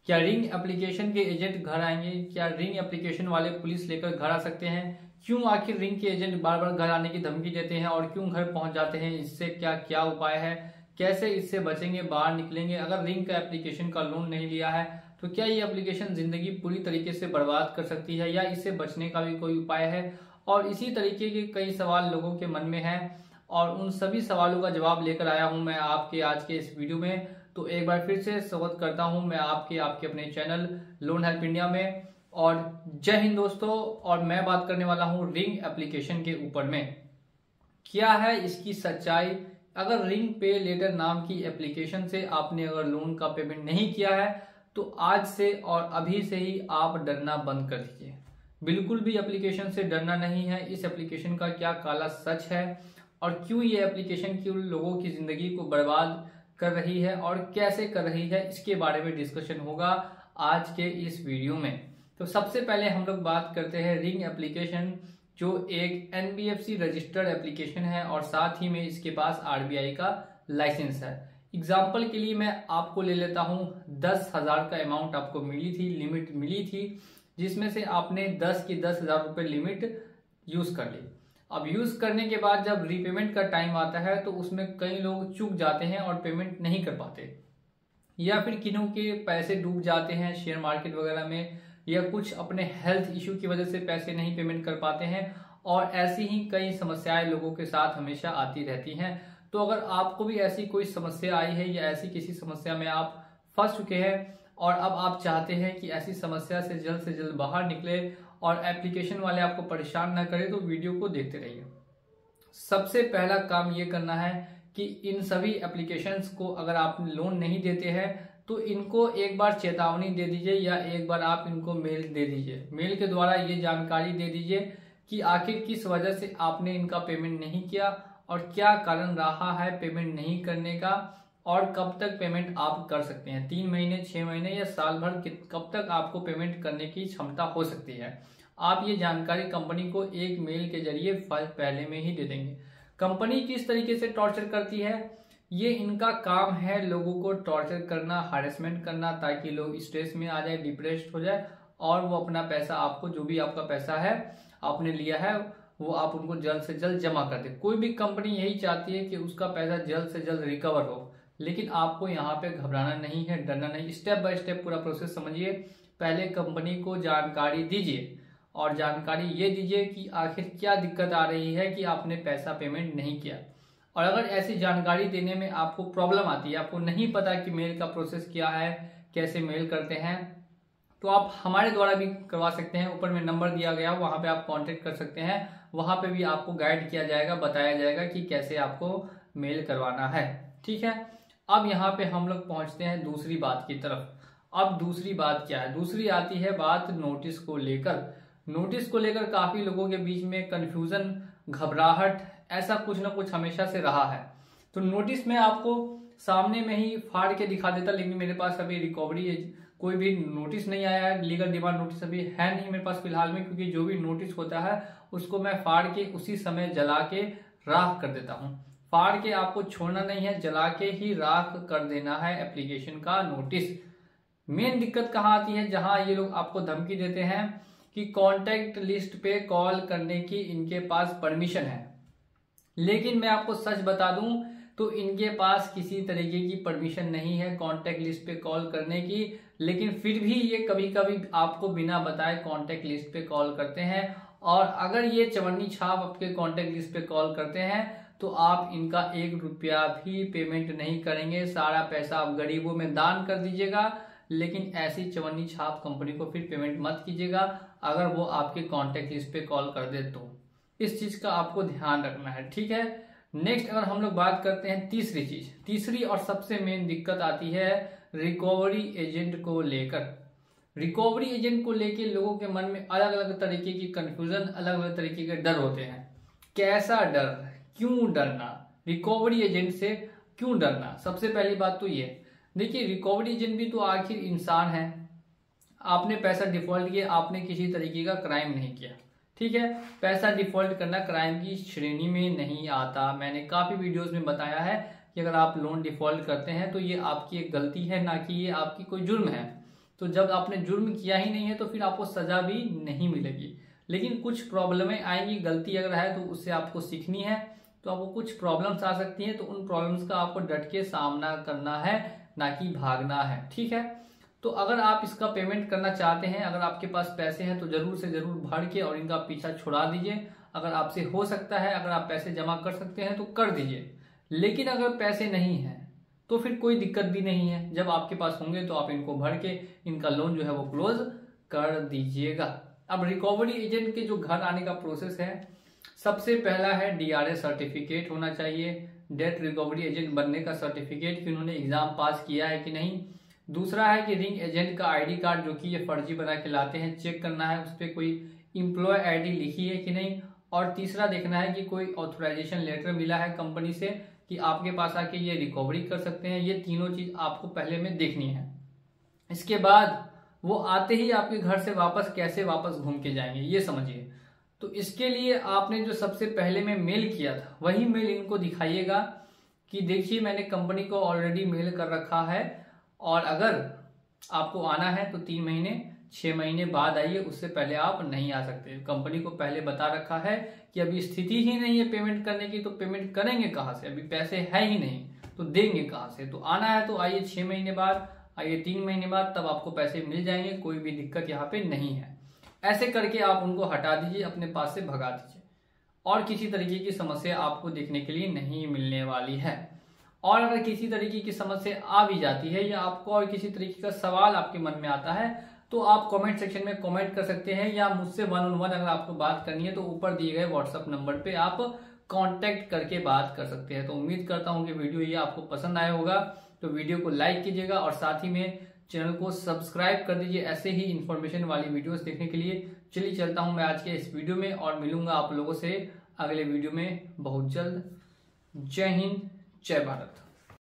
क्या ring application के agent घर आएंगे? क्या रिंग एप्लीकेशन वाले पुलिस लेकर घर आ सकते हैं? क्यों आखिर रिंग के एजेंट बार बार घर आने की धमकी देते हैं और क्यों घर पहुंच जाते हैं? इससे क्या क्या उपाय है? कैसे इससे बचेंगे, बाहर निकलेंगे? अगर रिंग का एप्लीकेशन का लोन नहीं लिया है तो क्या ये एप्लीकेशन जिंदगी पूरी तरीके से बर्बाद कर सकती है या इससे बचने का भी कोई उपाय है? और इसी तरीके के कई सवाल लोगों के मन में हैं और उन सभी सवालों का जवाब लेकर आया हूं मैं आपके आज के इस वीडियो में। तो एक बार फिर से स्वागत करता हूं मैं आपके अपने चैनल लोन हेल्प इंडिया में। और जय हिंद दोस्तों। और मैं बात करने वाला हूं रिंग एप्लीकेशन के ऊपर में। क्या है इसकी सच्चाई? अगर रिंग पे लेटर नाम की एप्लीकेशन से आपने अगर लोन का पेमेंट नहीं किया है तो आज से और अभी से ही आप डरना बंद कर दीजिए। बिल्कुल भी एप्लीकेशन से डरना नहीं है। इस एप्लीकेशन का क्या काला सच है और क्यों ये एप्लीकेशन क्यों लोगों की जिंदगी को बर्बाद कर रही है और कैसे कर रही है, इसके बारे में डिस्कशन होगा आज के इस वीडियो में। तो सबसे पहले हम लोग बात करते हैं रिंग एप्लीकेशन, जो एक एनबीएफसी रजिस्टर्ड एप्लीकेशन है और साथ ही में इसके पास आरबीआई का लाइसेंस है। एग्जाम्पल के लिए मैं आपको ले लेता हूं, 10,000 का अमाउंट आपको मिली थी, लिमिट मिली थी, जिसमें से आपने 10 की 10,000 रुपए लिमिट यूज कर ली। अब यूज करने के बाद जब रीपेमेंट का टाइम आता है तो उसमें कई लोग चूक जाते हैं और पेमेंट नहीं कर पाते, या फिर किन्हों के पैसे डूब जाते हैं शेयर मार्केट वगैरह में, या कुछ अपने हेल्थ इश्यू की वजह से पैसे नहीं पेमेंट कर पाते हैं। और ऐसी ही कई समस्याएं लोगों के साथ हमेशा आती रहती हैं। तो अगर आपको भी ऐसी कोई समस्या आई है या ऐसी किसी समस्या में आप फंस चुके हैं और अब आप चाहते हैं कि ऐसी समस्या से जल्द बाहर निकले और एप्लीकेशन वाले आपको परेशान ना करें, तो वीडियो को देखते रहिए। सबसे पहला काम ये करना है कि इन सभी एप्लीकेशंस को अगर आप लोन नहीं देते हैं तो इनको एक बार चेतावनी दे दीजिए या एक बार आप इनको मेल दे दीजिए। मेल के द्वारा ये जानकारी दे दीजिए कि आखिर किस वजह से आपने इनका पेमेंट नहीं किया और क्या कारण रहा है पेमेंट नहीं करने का, और कब तक पेमेंट आप कर सकते हैं। 3 महीने, 6 महीने या साल भर कब तक आपको पेमेंट करने की क्षमता हो सकती है। आप ये जानकारी कंपनी को एक मेल के जरिए पहले में ही दे देंगे। कंपनी किस तरीके से टॉर्चर करती है, ये इनका काम है, लोगों को टॉर्चर करना, हरेसमेंट करना, ताकि लोग स्ट्रेस में आ जाए, डिप्रेस्ड हो जाए और वो अपना पैसा, आपको जो भी आपका पैसा है आपने लिया है वो आप उनको जल्द से जल्द जमा कर दे। कोई भी कंपनी यही चाहती है कि उसका पैसा जल्द से जल्द रिकवर हो, लेकिन आपको यहाँ पे घबराना नहीं है, डरना नहीं। स्टेप बाय स्टेप पूरा प्रोसेस समझिए। पहले कंपनी को जानकारी दीजिए और जानकारी ये दीजिए कि आखिर क्या दिक्कत आ रही है कि आपने पैसा पेमेंट नहीं किया। और अगर ऐसी जानकारी देने में आपको प्रॉब्लम आती है, आपको नहीं पता कि मेल का प्रोसेस क्या है, कैसे मेल करते हैं, तो आप हमारे द्वारा भी करवा सकते हैं। ऊपर में नंबर दिया गया, वहां पे आप कांटेक्ट कर सकते हैं। वहां पे भी आपको गाइड किया जाएगा, बताया जाएगा कि कैसे आपको मेल करवाना है। ठीक है। अब यहाँ पे हम लोग पहुंचते हैं दूसरी बात की तरफ। अब दूसरी बात क्या है? दूसरी आती है बात नोटिस को लेकर। नोटिस को लेकर काफी लोगों के बीच में कंफ्यूजन, घबराहट, ऐसा कुछ ना कुछ हमेशा से रहा है। तो नोटिस में आपको सामने में ही फाड़ के दिखा देता, लेकिन मेरे पास अभी रिकवरी कोई भी नोटिस नहीं आया है, लीगल डिमांड नोटिस अभी है नहीं मेरे पास फिलहाल में, क्योंकि जो भी नोटिस होता है उसको मैं फाड़ के उसी समय जला के राख कर देता हूँ। फाड़ के आपको छोड़ना नहीं है, जला के ही राख कर देना है एप्लीकेशन का नोटिस। मेन दिक्कत कहाँ आती है? जहां ये लोग आपको धमकी देते हैं कि कॉन्टेक्ट लिस्ट पे कॉल करने की इनके पास परमिशन है, लेकिन मैं आपको सच बता दूं तो इनके पास किसी तरीके की परमिशन नहीं है कॉन्टेक्ट लिस्ट पे कॉल करने की। लेकिन फिर भी ये कभी कभी आपको बिना बताए कॉन्टेक्ट लिस्ट पे कॉल करते हैं। और अगर ये चवन्नी छाप आपके कॉन्टेक्ट लिस्ट पे कॉल करते हैं तो आप इनका 1 रुपया भी पेमेंट नहीं करेंगे। सारा पैसा आप गरीबों में दान कर दीजिएगा, लेकिन ऐसी चवन्नी छाप कंपनी को फिर पेमेंट मत कीजिएगा अगर वो आपके कॉन्टेक्ट लिस्ट पे कॉल कर दे तो। इस चीज का आपको ध्यान रखना है। ठीक है। नेक्स्ट अगर हम लोग बात करते हैं तीसरी चीज, तीसरी और सबसे मेन दिक्कत आती है रिकवरी एजेंट को लेकर। रिकवरी एजेंट को लेकर लोगों के मन में अलग अलग तरीके की कंफ्यूजन, अलग अलग तरीके के डर होते हैं। कैसा डर, क्यों डरना, रिकवरी एजेंट से क्यों डरना? सबसे पहली बात तो ये देखिए, रिकवरी एजेंट भी तो आखिर इंसान है। आपने पैसा डिफॉल्ट किया, आपने किसी तरीके का क्राइम नहीं किया। ठीक है। पैसा डिफॉल्ट करना क्राइम की श्रेणी में नहीं आता। मैंने काफी वीडियोस में बताया है कि अगर आप लोन डिफॉल्ट करते हैं तो ये आपकी एक गलती है, ना कि ये आपकी कोई जुर्म है। तो जब आपने जुर्म किया ही नहीं है तो फिर आपको सजा भी नहीं मिलेगी। लेकिन कुछ प्रॉब्लमें आएंगी, गलती अगर है तो उससे आपको सीखनी है, तो आपको कुछ प्रॉब्लम्स आ सकती हैं, तो उन प्रॉब्लम्स का आपको डट के सामना करना है, ना कि भागना है। ठीक है, तो अगर आप इसका पेमेंट करना चाहते हैं, अगर आपके पास पैसे हैं तो जरूर से जरूर भर के और इनका पीछा छुड़ा दीजिए। अगर आपसे हो सकता है, अगर आप पैसे जमा कर सकते हैं तो कर दीजिए। लेकिन अगर पैसे नहीं है तो फिर कोई दिक्कत भी नहीं है, जब आपके पास होंगे तो आप इनको भर के इनका लोन जो है वो क्लोज कर दीजिएगा। अब रिकवरी एजेंट के जो घर आने का प्रोसेस है, सबसे पहला है DRA सर्टिफिकेट होना चाहिए, डेट रिकवरी एजेंट बनने का सर्टिफिकेट कि उन्होंने एग्जाम पास किया है कि नहीं। दूसरा है कि रिंग एजेंट का ID कार्ड जो कि ये फर्जी बना के लाते हैं, चेक करना है उस पर कोई इम्प्लॉय ID लिखी है कि नहीं। और तीसरा देखना है कि कोई ऑथराइजेशन लेटर मिला है कंपनी से कि आपके पास आके ये रिकवरी कर सकते हैं। ये तीनों चीज आपको पहले में देखनी है। इसके बाद वो आते ही आपके घर से वापस कैसे वापस घूम के जाएंगे ये समझिए। तो इसके लिए आपने जो सबसे पहले में मेल किया था वही मेल इनको दिखाइएगा कि देखिए मैंने कंपनी को ऑलरेडी मेल कर रखा है, और अगर आपको आना है तो 3 महीने 6 महीने बाद आइए, उससे पहले आप नहीं आ सकते। कंपनी को पहले बता रखा है कि अभी स्थिति ही नहीं है पेमेंट करने की, तो पेमेंट करेंगे कहाँ से, अभी पैसे है ही नहीं तो देंगे कहाँ से। तो आना है तो आइए 6 महीने बाद, आइए 3 महीने बाद, तब आपको पैसे मिल जाएंगे, कोई भी दिक्कत यहाँ पे नहीं है। ऐसे करके आप उनको हटा दीजिए, अपने पास से भगा दीजिए, और किसी तरीके की समस्या आपको देखने के लिए नहीं मिलने वाली है। और अगर किसी तरीके की समस्या आ भी जाती है या आपको और किसी तरीके का सवाल आपके मन में आता है तो आप कमेंट सेक्शन में कमेंट कर सकते हैं, या मुझसे 1-on-1 अगर आपको बात करनी है तो ऊपर दिए गए व्हाट्सएप नंबर पे आप कांटेक्ट करके बात कर सकते हैं। तो उम्मीद करता हूं कि वीडियो ये आपको पसंद आया होगा, तो वीडियो को लाइक कीजिएगा और साथ ही में चैनल को सब्सक्राइब कर दीजिए ऐसे ही इन्फॉर्मेशन वाली वीडियोस देखने के लिए। चलिए चलता हूं मैं आज के इस वीडियो में, और मिलूंगा आप लोगों से अगले वीडियो में बहुत जल्द। जय हिंद, जय भारत।